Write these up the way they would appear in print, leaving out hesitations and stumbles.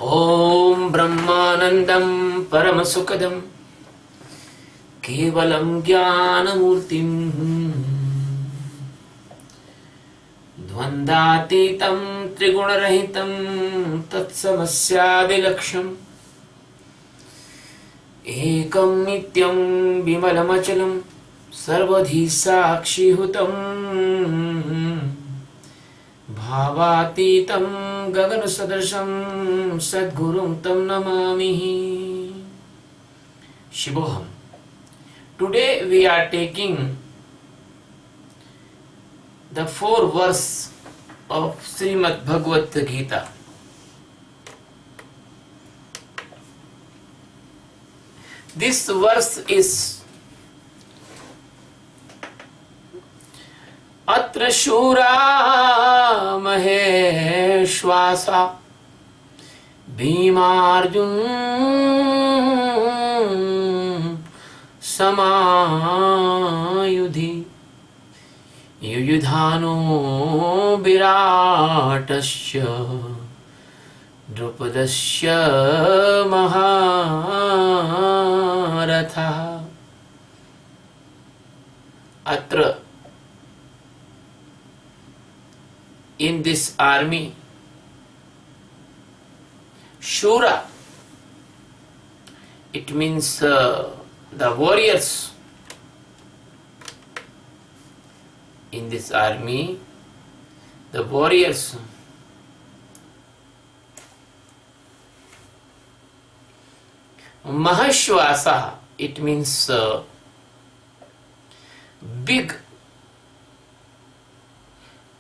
ॐ ब्रह्मानन्दं परमसुखदं केवलं ज्ञानमूर्तिं द्वन्द्वातीतं त्रिगुणरहितं तत्समस्यादिलक्ष्यम् एकं नित्यं विमलमचलं सर्वधी साक्षिहुतं भावातीतं गगनसदृशं सद्गुरुं तं Namami. Shivoham. Today we are taking the 4 verse of Srimad Bhagavad Geeta. This verse is Atra Shura Maheshwasa Bhimarjun Samayudhi Yuyudhano Viratasya Drupadasya Maharatha. Atra, in this army, Shura, it means the warriors in this army, the warriors. Mahashwasa, it means big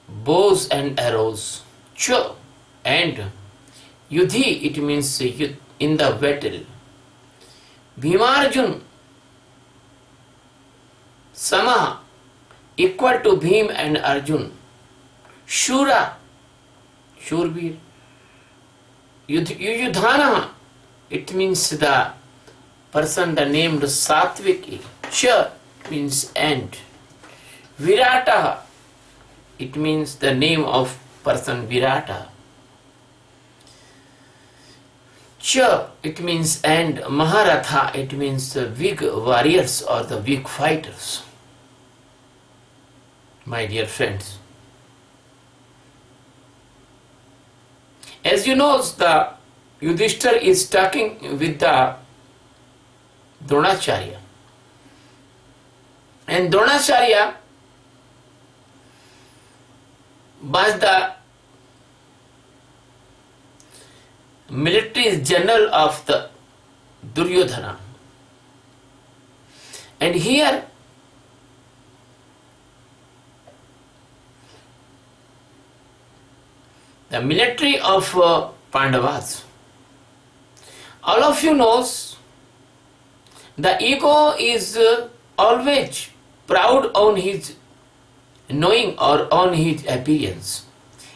bows and arrows. Cha, and Yudhi, it means in the battle. Bhimarjun, Sama, equal to Bhim and Arjun. Shura, Shurbir. Yuyudhana, it means the person the named Satviki. Cha means and. Virata, it means the name of person Virata. Cha, it means and. Maharatha, it means the big warriors or the big fighters. My dear friends, as you know, the Yudhishthira is talking with the Dronacharya, and Dronacharya was the military general of the Duryodhana, and here the military of Pandavas. All of you knows the ego is always proud on his knowing or on his appearance.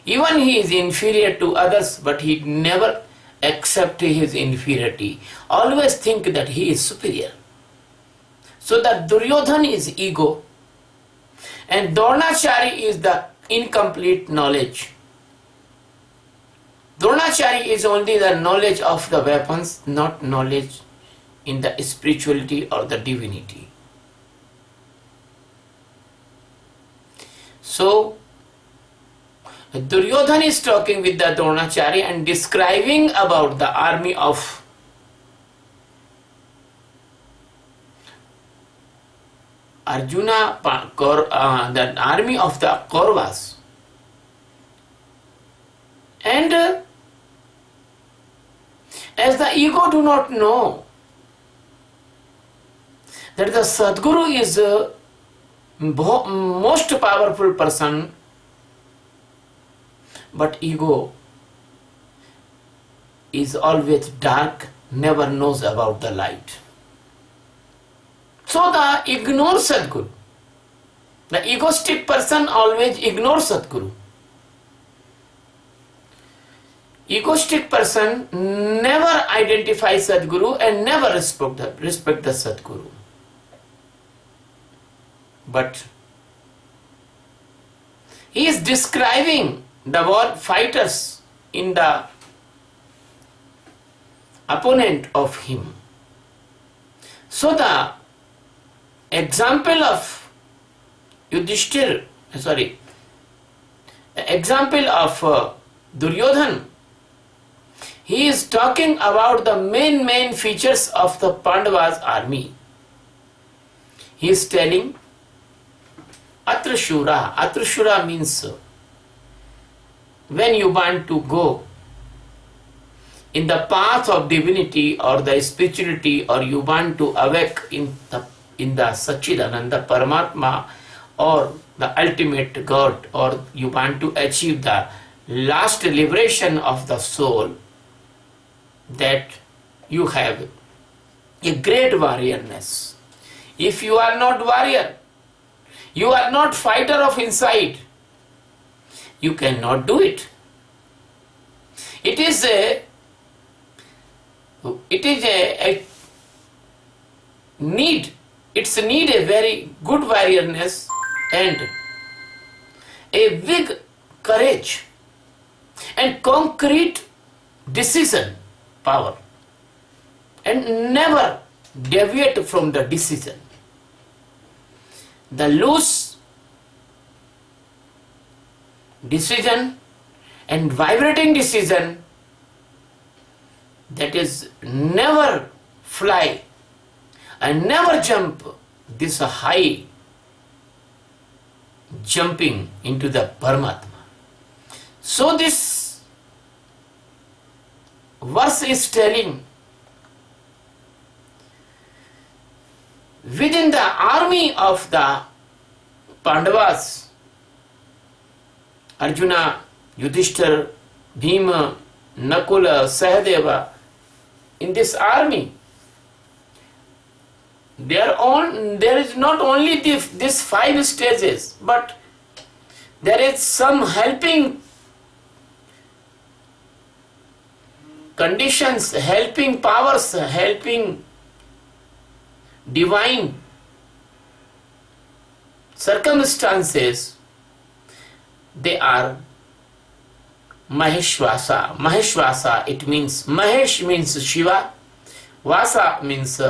Even he is inferior to others, but he never accept his inferiority. Always think that he is superior. So the Duryodhana is ego, and Dronacharya is the incomplete knowledge. Dronacharya is only the knowledge of the weapons, not knowledge in the spirituality or the divinity. So, Duryodhana is talking with the Dronacharya and describing about the army of Arjuna, the army of the Kauravas. And as the ego do not know that the Sadguru is a most powerful person, but ego is always dark, never knows about the light. So the ignore Sadguru. The egoistic person always ignores Sadguru. Egoistic person never identifies Sadguru and never respect the Sadguru. But he is describing the war fighters in the opponent of him. So the example of Yudhishthir, the example of Duryodhan, he is talking about the main features of the Pandavas' army. He is telling Atrashura. Atrashura means when you want to go in the path of divinity or the spirituality, or you want to awake in the Satchidananda Paramatma or the ultimate God, or you want to achieve the last liberation of the soul, that you have a great warriorness. If you are not warrior, you are not fighter of inside, you cannot do it. It is a need. It's need a very good warriorness and a big courage and concrete decision power, and never deviate from the decision. The loose decision and vibrating decision, that is never fly and never jump this high jumping into the Paramatma. So this verse is telling, within the army of the Pandavas, Arjuna, Yudhishthira, Bhima, Nakula, Sahadeva, in this army, there is not only these 5 stages, but there is some helping conditions, helping powers, helping divine circumstances. They are Maheshvasa. Maheshvasa, it means, Mahesh means Shiva, Vasa means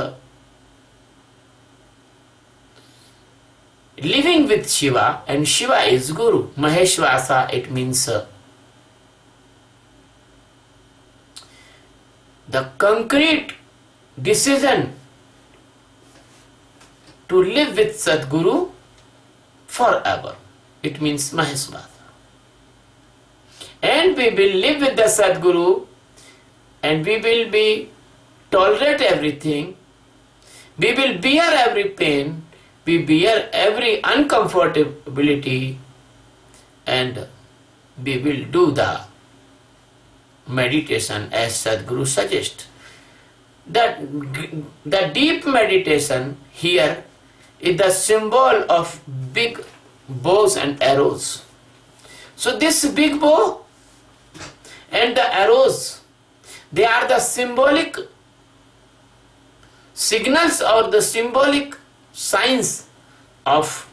living with Shiva, and Shiva is Guru. Maheshvasa, it means the concrete decision to live with Sadguru forever. It means Maheshvasa. And we will live with the Sadguru, and we will be tolerate everything, we will bear every pain, we bear every uncomfortability, and we will do the meditation as Sadguru suggests. That the deep meditation here is the symbol of big bows and arrows. So this big bow and the arrows, they are the symbolic signals or the symbolic signs of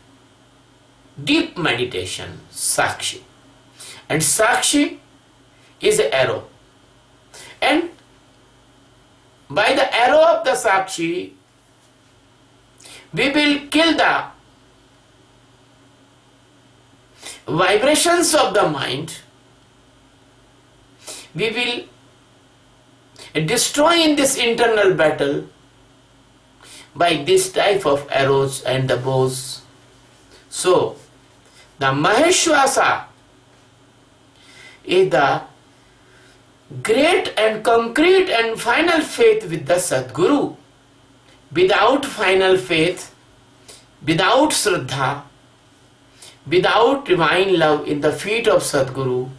deep meditation, Sakshi. And Sakshi is an arrow. And by the arrow of the Sakshi, we will kill the vibrations of the mind. We will destroy in this internal battle by this type of arrows and the bows. So, the Maheshvasa is the great and concrete and final faith with the Sadguru. Without final faith, without Shraddha, without divine love in the feet of Sadguru,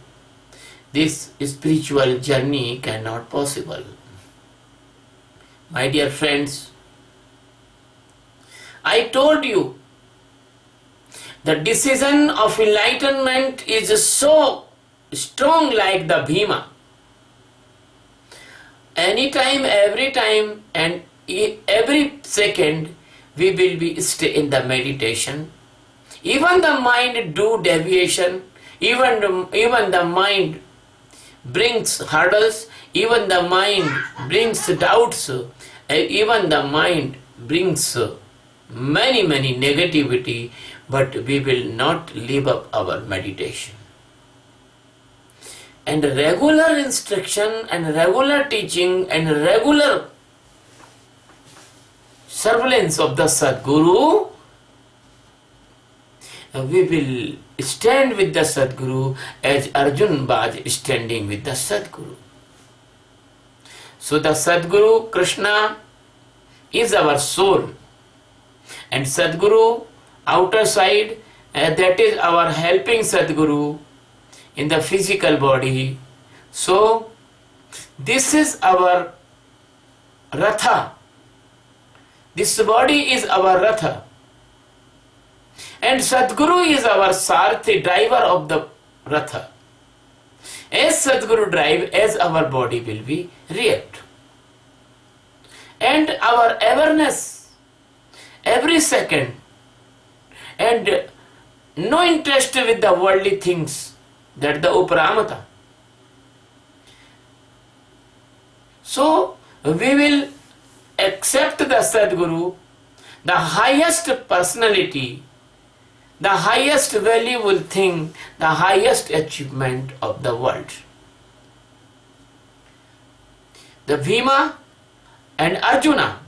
this spiritual journey cannot possible. My dear friends, I told you the decision of enlightenment is so strong like the Bhima. Anytime, every time and every second we will be stay in the meditation. Even the mind do deviation, even the mind brings hurdles, even the mind brings doubts, even the mind brings many negativity, but we will not leave up our meditation. And regular instruction and regular teaching and regular surveillance of the Sadguru, we will stand with the Sadguru as Arjun was standing with the Sadguru. So the Sadguru Krishna is our soul, and Sadguru outer side, that is our helping Sadguru in the physical body. So this is our Ratha. This body is our Ratha. And Sadguru is our Sarthi, driver of the Ratha. As Sadguru drive, as our body will be react. And our awareness every second, and no interest with the worldly things, that the Uparamata. So we will accept the Sadguru, the highest personality, the highest valuable thing, the highest achievement of the world. The Bhima and Arjuna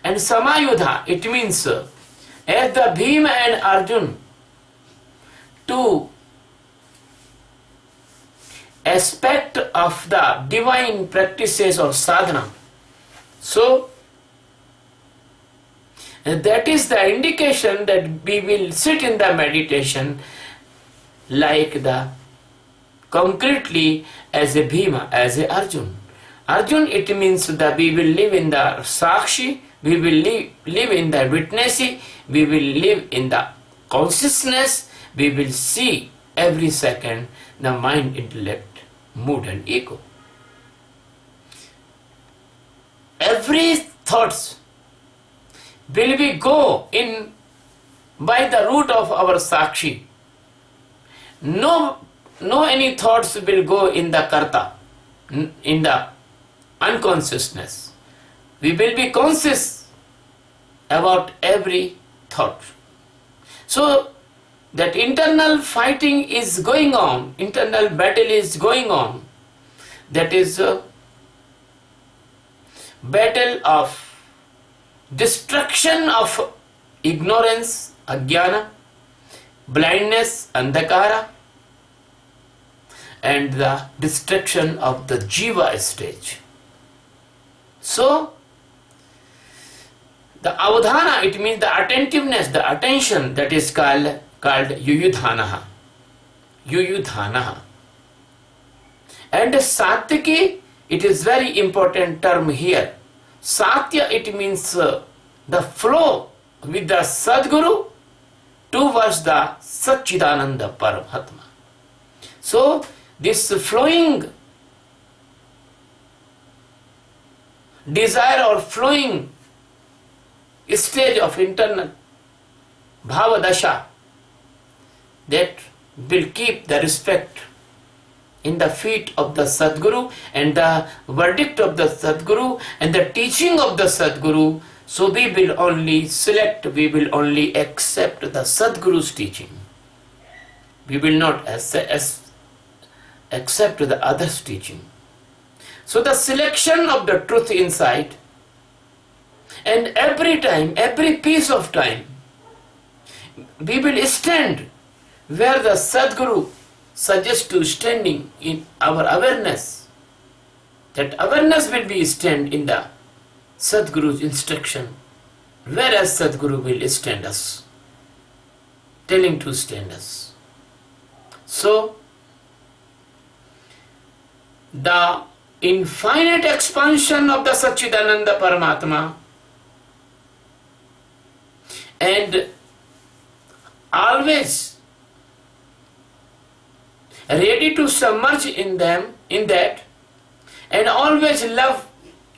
and Samayudha, it means as the Bhima and Arjun, two aspect of the divine practices or sadhana. So that is the indication that we will sit in the meditation like the concretely as a Bhima, as a Arjun. Arjun, it means that we will live in the Sakshi, we will live in the witnessing, we will live in the consciousness, we will see every second the mind, intellect, mood and ego. Every thoughts will we go in by the root of our Sakshi. No any thoughts will go in the Karta, in the unconsciousness. We will be conscious about every thought. So that internal fighting is going on, internal battle is going on. That is a battle of destruction of ignorance, ajnana, blindness, andhakara, and the destruction of the jiva stage. So the avadhana, it means the attentiveness, the attention, that is called yuyudhanaha. Yuyudhanaha. And satyaki, it is very important term here. Satya, it means the flow with the Sadguru towards the Satchidananda Paramatma. So this flowing desire or flowing stage of internal bhavadasha, that will keep the respect in the feet of the Sadguru and the verdict of the Sadguru and the teaching of the Sadguru. So we will only select, we will only accept the Sadguru's teaching. We will not accept the other's teaching. So the selection of the truth inside, and every time, every piece of time, we will stand where the Sadguru suggests to standing in our awareness. That awareness will be stand in the Sadguru's instruction, whereas Sadguru will stand us, telling to stand us. So the infinite expansion of the Satchidananda Paramatma and always ready to submerge in them, in that, and always love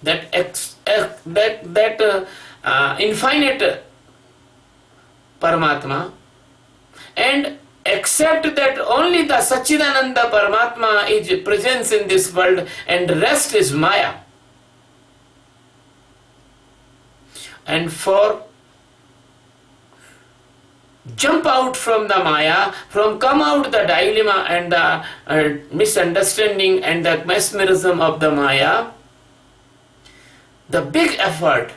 that infinite Paramatma, and accept that only the Sachidananda Paramatma is presence in this world and the rest is Maya. And for jump out from the Maya, from come out the dilemma and the misunderstanding and the mesmerism of the Maya, the big effort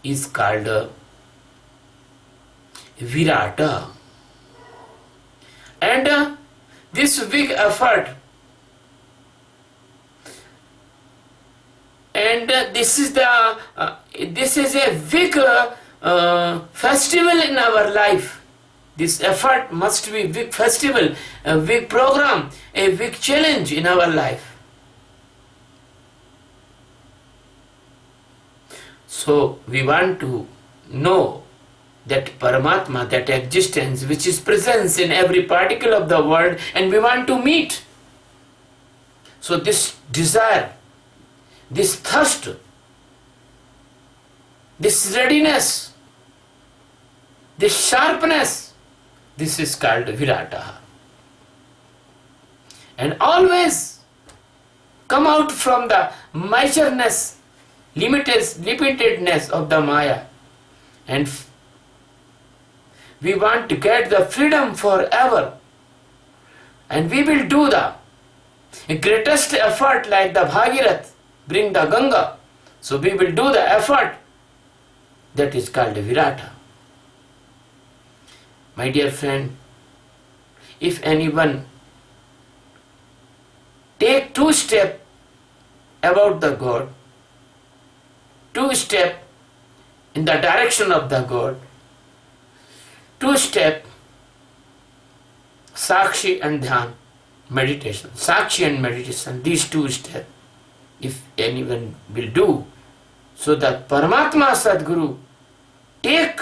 is called Virata. And this big effort, and this is a big festival in our life. This effort must be a big festival, a big program, a big challenge in our life. So we want to know that Paramatma, that existence which is presence in every particle of the world, and we want to meet. So this desire, this thirst, this readiness, this sharpness, this is called Virata. And always come out from the measureness, limitedness of the Maya, and we want to get the freedom forever, and we will do the greatest effort like the Bhagirath, bring the Ganga. So we will do the effort that is called Virata. My dear friend, if anyone take 2 steps about the God, 2 steps in the direction of the God, 2 steps Sakshi and Dhyan, meditation. Sakshi and meditation, these 2 steps, if anyone will do, so that Paramatma Sadguru take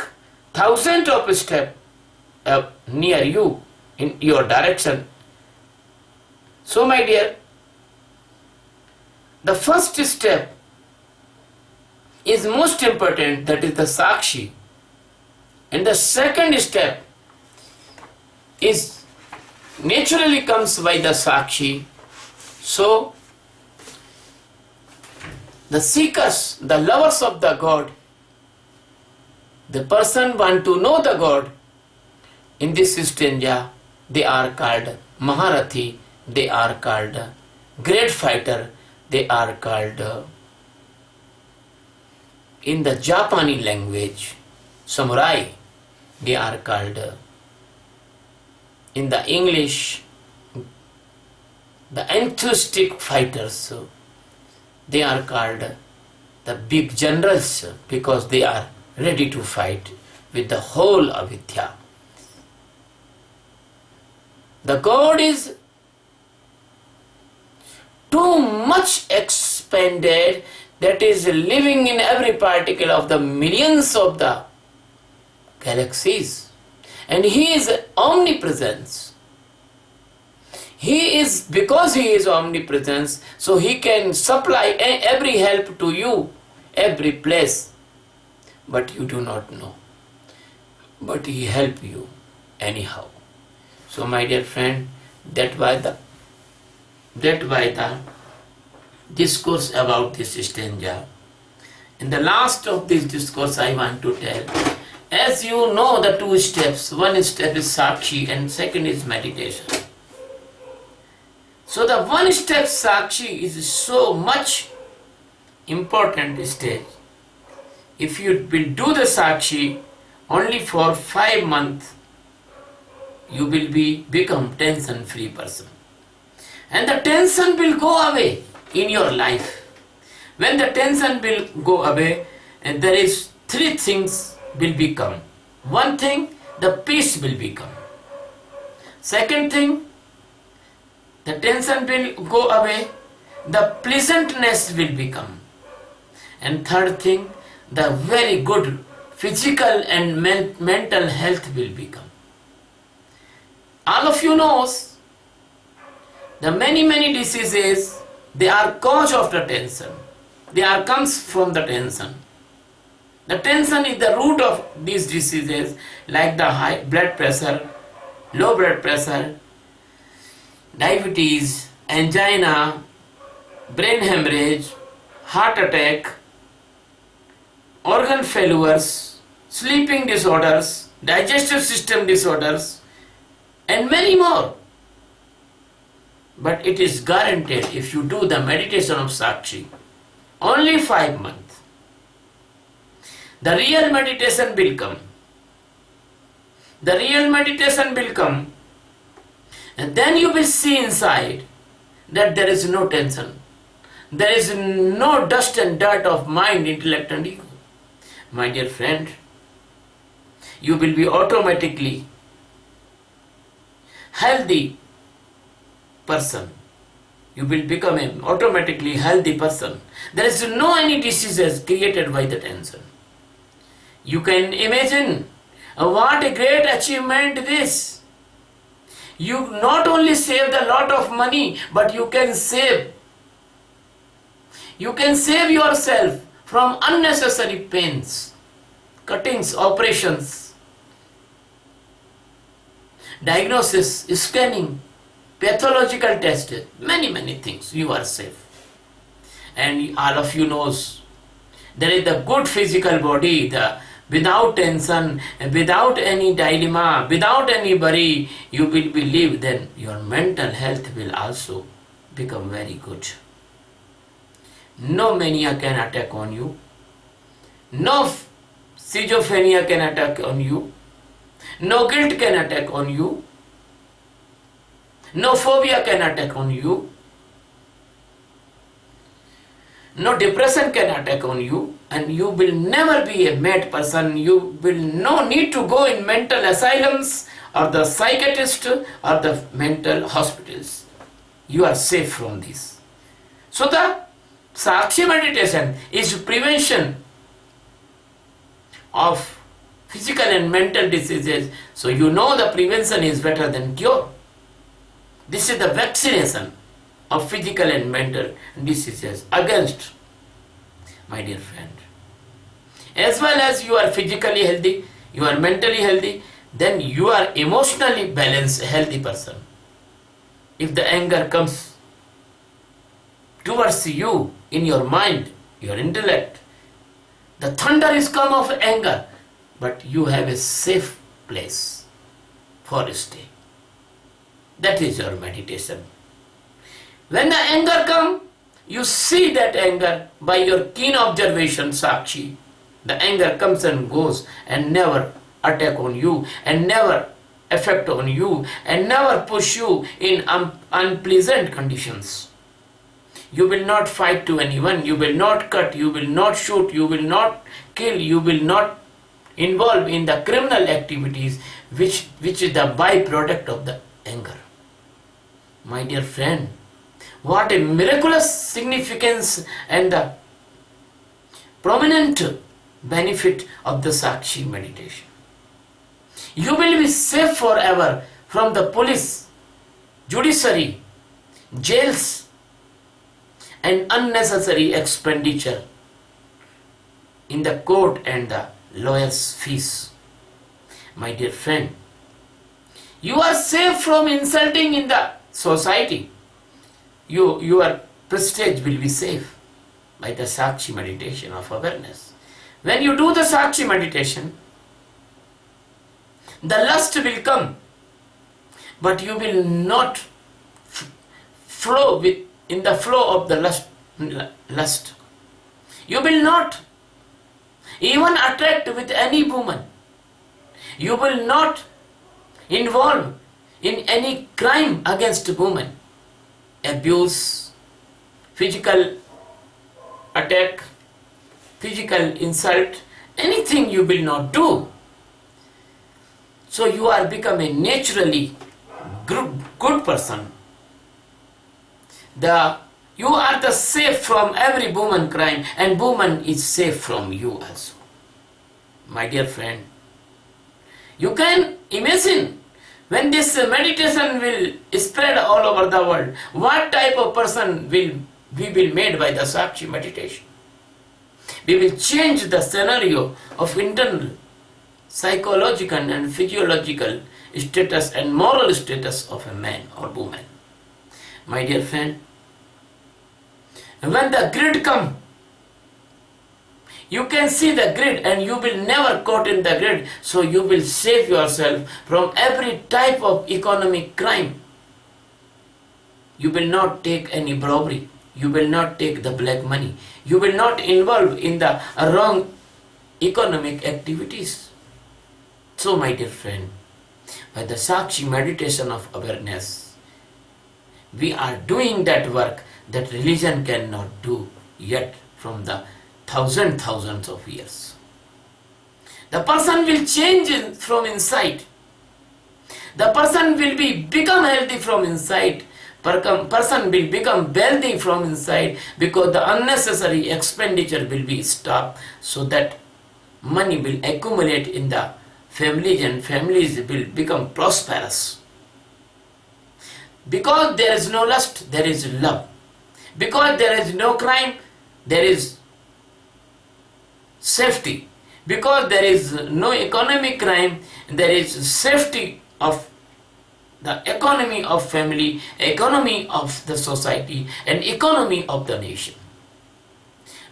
thousands of steps near you in your direction. So my dear, the first step is most important, that is the Sakshi. And the second step is naturally comes by the Sakshi. So the seekers, the lovers of the God, the person want to know the God, in this stanza they are called Maharathi, they are called great fighter, they are called in the Japani language samurai, they are called in the English the enthusiastic fighters, they are called the big generals because they are ready to fight with the whole avidya. The God is too much expanded, that is living in every particle of the millions of the galaxies, and He is omnipresence. He is, because He is omnipresence, so He can supply every help to you, every place, but you do not know, but He help you anyhow. So my dear friend, that why the discourse about this stanza. In the last of this discourse I want to tell, as you know the 2 steps, one step is Sakshi and second is meditation. So the 1 step Sakshi is so much important stage. If you will do the Sakshi only for 5 months, you will become tension-free person. And the tension will go away in your life. When the tension will go away, and there is 3 things will become. One thing, the peace will become. Second thing, the tension will go away, the pleasantness will become. And third thing, the very good physical and mental health will become. All of you knows, the many diseases, they are cause of the tension. They are comes from the tension. The tension is the root of these diseases like the high blood pressure, low blood pressure, diabetes, angina, brain hemorrhage, heart attack, organ failures, sleeping disorders, digestive system disorders, and many more. But it is guaranteed if you do the meditation of Sakshi, only 5 months, the real meditation will come. The real meditation will come, and then you will see inside that there is no tension. There is no dust and dirt of mind, intellect and ego. My dear friend, you will be automatically healthy person. You will become an automatically healthy person. There is no any diseases created by the tension. You can imagine what a great achievement this. You not only saved a lot of money, but you can save yourself from unnecessary pains, cuttings, operations, diagnosis, scanning, pathological tests, many things. You are safe. And all of you knows there is the good physical body, without tension, without any dilemma, without any worry, you will believe, then your mental health will also become very good. No mania can attack on you. No schizophrenia can attack on you. No guilt can attack on you. No phobia can attack on you. No depression can attack on you, and you will never be a mad person. You will no need to go in mental asylums or the psychiatrist or the mental hospitals. You are safe from this. So the Sakshi meditation is prevention of physical and mental diseases. So you know the prevention is better than cure. This is the vaccination of physical and mental diseases against, my dear friend. As well as you are physically healthy, you are mentally healthy, then you are emotionally balanced, healthy person. If the anger comes towards you in your mind, your intellect, the thunder is come of anger, but you have a safe place for stay. That is your meditation. When the anger comes, you see that anger by your keen observation, Sakshi. The anger comes and goes and never attack on you and never affect on you and never push you in unpleasant conditions. You will not fight to anyone, you will not cut, you will not shoot, you will not kill, you will not involve in the criminal activities which is the byproduct of the anger. My dear friend, what a miraculous significance and the prominent benefit of the Sakshi meditation. You will be safe forever from the police, judiciary, jails, and unnecessary expenditure in the court and the lawyer's fees. My dear friend, you are safe from insulting in the society. Your prestige will be safe by the Sakshi meditation of awareness. When you do the Sakshi meditation, the lust will come, but you will not flow in the flow of the lust. You will not even attract with any woman. You will not involve in any crime against woman, abuse, physical attack, physical insult, anything you will not do. So you are become a naturally good person. You are the safe from every woman crime, and woman is safe from you also. My dear friend, you can imagine when this meditation will spread all over the world, what type of person we will made by the Sakshi meditation. We will change the scenario of internal, psychological and physiological status and moral status of a man or woman. My dear friend, when the grid comes, you can see the grid and you will never caught in the grid, so you will save yourself from every type of economic crime. You will not take any robbery, you will not take the black money, you will not involve in the wrong economic activities. So my dear friend, by the Sakshi meditation of awareness, we are doing that work that religion cannot do yet from the thousands of years. The person will change from inside. The person will become healthy from inside. Person will become wealthy from inside, because the unnecessary expenditure will be stopped, so that money will accumulate in the families and families will become prosperous. Because there is no lust, there is love. Because there is no crime, there is safety. Because there is no economic crime, there is safety of the economy of family, economy of the society, and economy of the nation.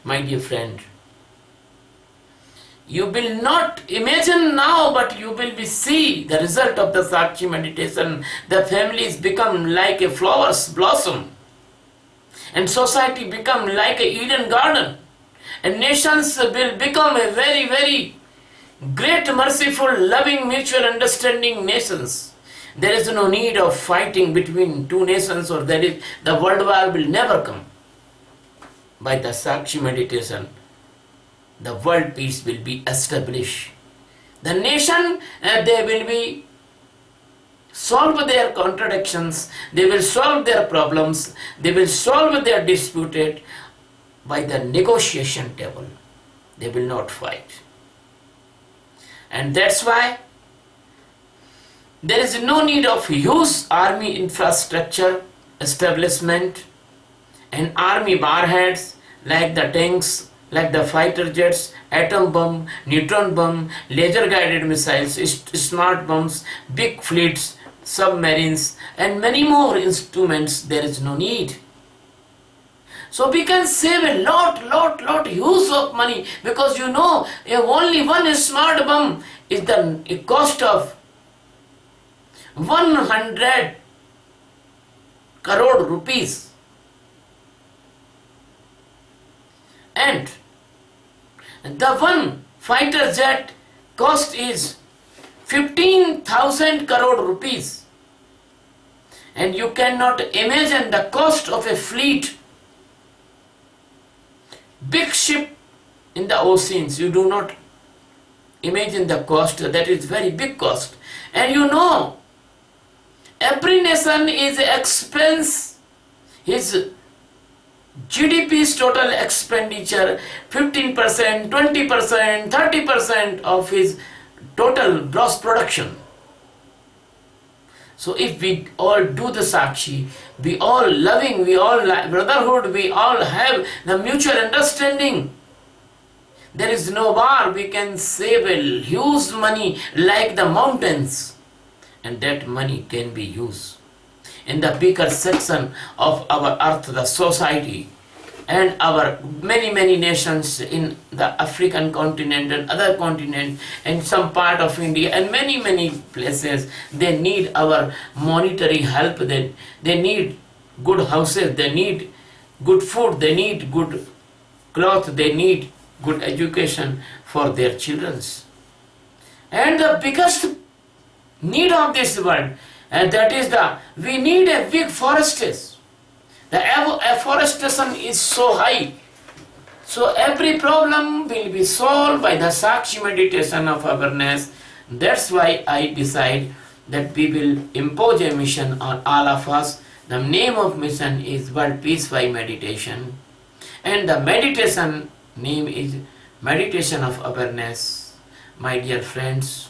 My dear friend, you will not imagine now, but you will see the result of the Sakshi meditation. The families become like a flowers blossom, and society become like a Eden garden, and nations will become a very, very great, merciful, loving, mutual understanding nations. There is no need of fighting between two nations, or the world war will never come. By the Sakshi meditation, the world peace will be established. The nation, they will be solve their contradictions, they will solve their problems, they will solve their dispute by the negotiation table. They will not fight. And that's why there is no need of huge army infrastructure establishment and army warheads like the tanks, like the fighter jets, atom bomb, neutron bomb, laser guided missiles, smart bombs, big fleets, submarines, and many more instruments. There is no need. So we can save a lot use of money, because you know, if only one smart bomb is the cost of 100 crore rupees. And the one fighter jet cost is 15,000 crore rupees. And you cannot imagine the cost of a fleet, big ship in the oceans. You do not imagine the cost. That is very big cost. And you know, every nation is expense his GDP's total expenditure 15%, 20%, 30% of his total gross production. So if we all do the Sakshi, we all loving, we all brotherhood, we all have the mutual understanding, there is no war, we can save a huge money like the mountains, and that money can be used in the bigger section of our earth, the society, and our many nations in the African continent and other continent and some part of India and many places. They need our monetary help. They need good houses, they need good food, they need good cloth, they need good education for their children. And the biggest need of this world, and that is we need a big forests. The afforestation is so high. So every problem will be solved by the Sakshi meditation of awareness. That's why I decide that we will impose a mission on all of us. The name of mission is World Peace by Meditation. And the meditation name is Meditation of Awareness. My dear friends,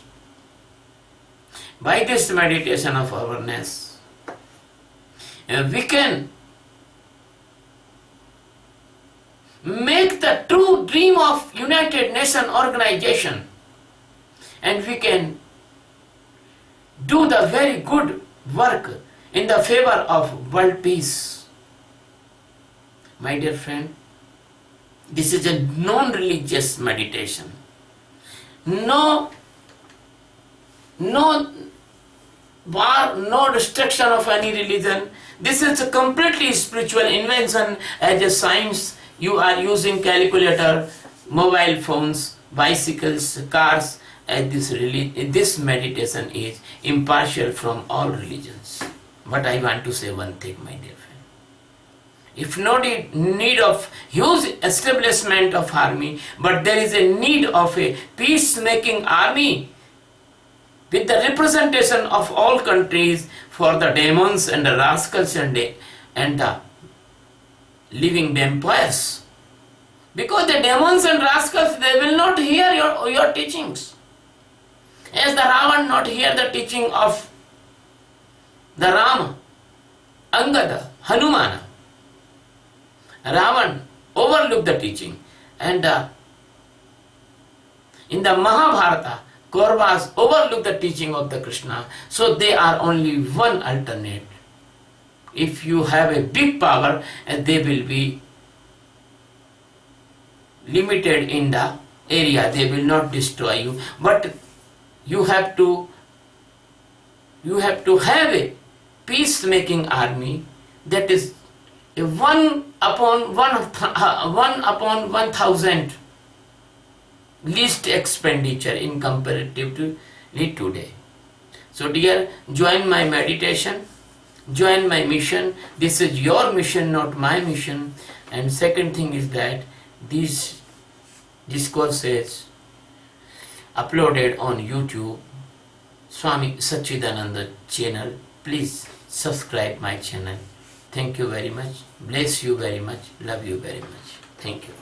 by this meditation of awareness, we can make the true dream of United Nations organization, and we can do the very good work in the favor of world peace. My dear friend, this is a non-religious meditation. No war, no destruction of any religion. This is a completely spiritual invention. As a science, you are using calculator, mobile phones, bicycles, cars. And this meditation is impartial from all religions. But I want to say one thing, my dear friend. If no need of huge establishment of army, but there is a need of a peacemaking army with the representation of all countries for the demons and the rascals and the living vampires. Because the demons and rascals, they will not hear your teachings. As the Ravan not hear the teaching of the Rama, Angada, Hanumana. Ravan overlooked the teaching, and in the Mahabharata, Kauravas overlooked the teaching of the Krishna. So they are only one alternate. If you have a big power, they will be limited in the area. They will not destroy you. But you have to have a peacemaking army, that is a 1 upon 1,000 least expenditure in comparative to today. So dear, join my meditation, join my mission. This is your mission, not my mission. And second thing is that these discourses uploaded on YouTube, Swami Sachidananda channel. Please subscribe my channel. Thank you very much. Bless you very much. Love you very much. Thank you.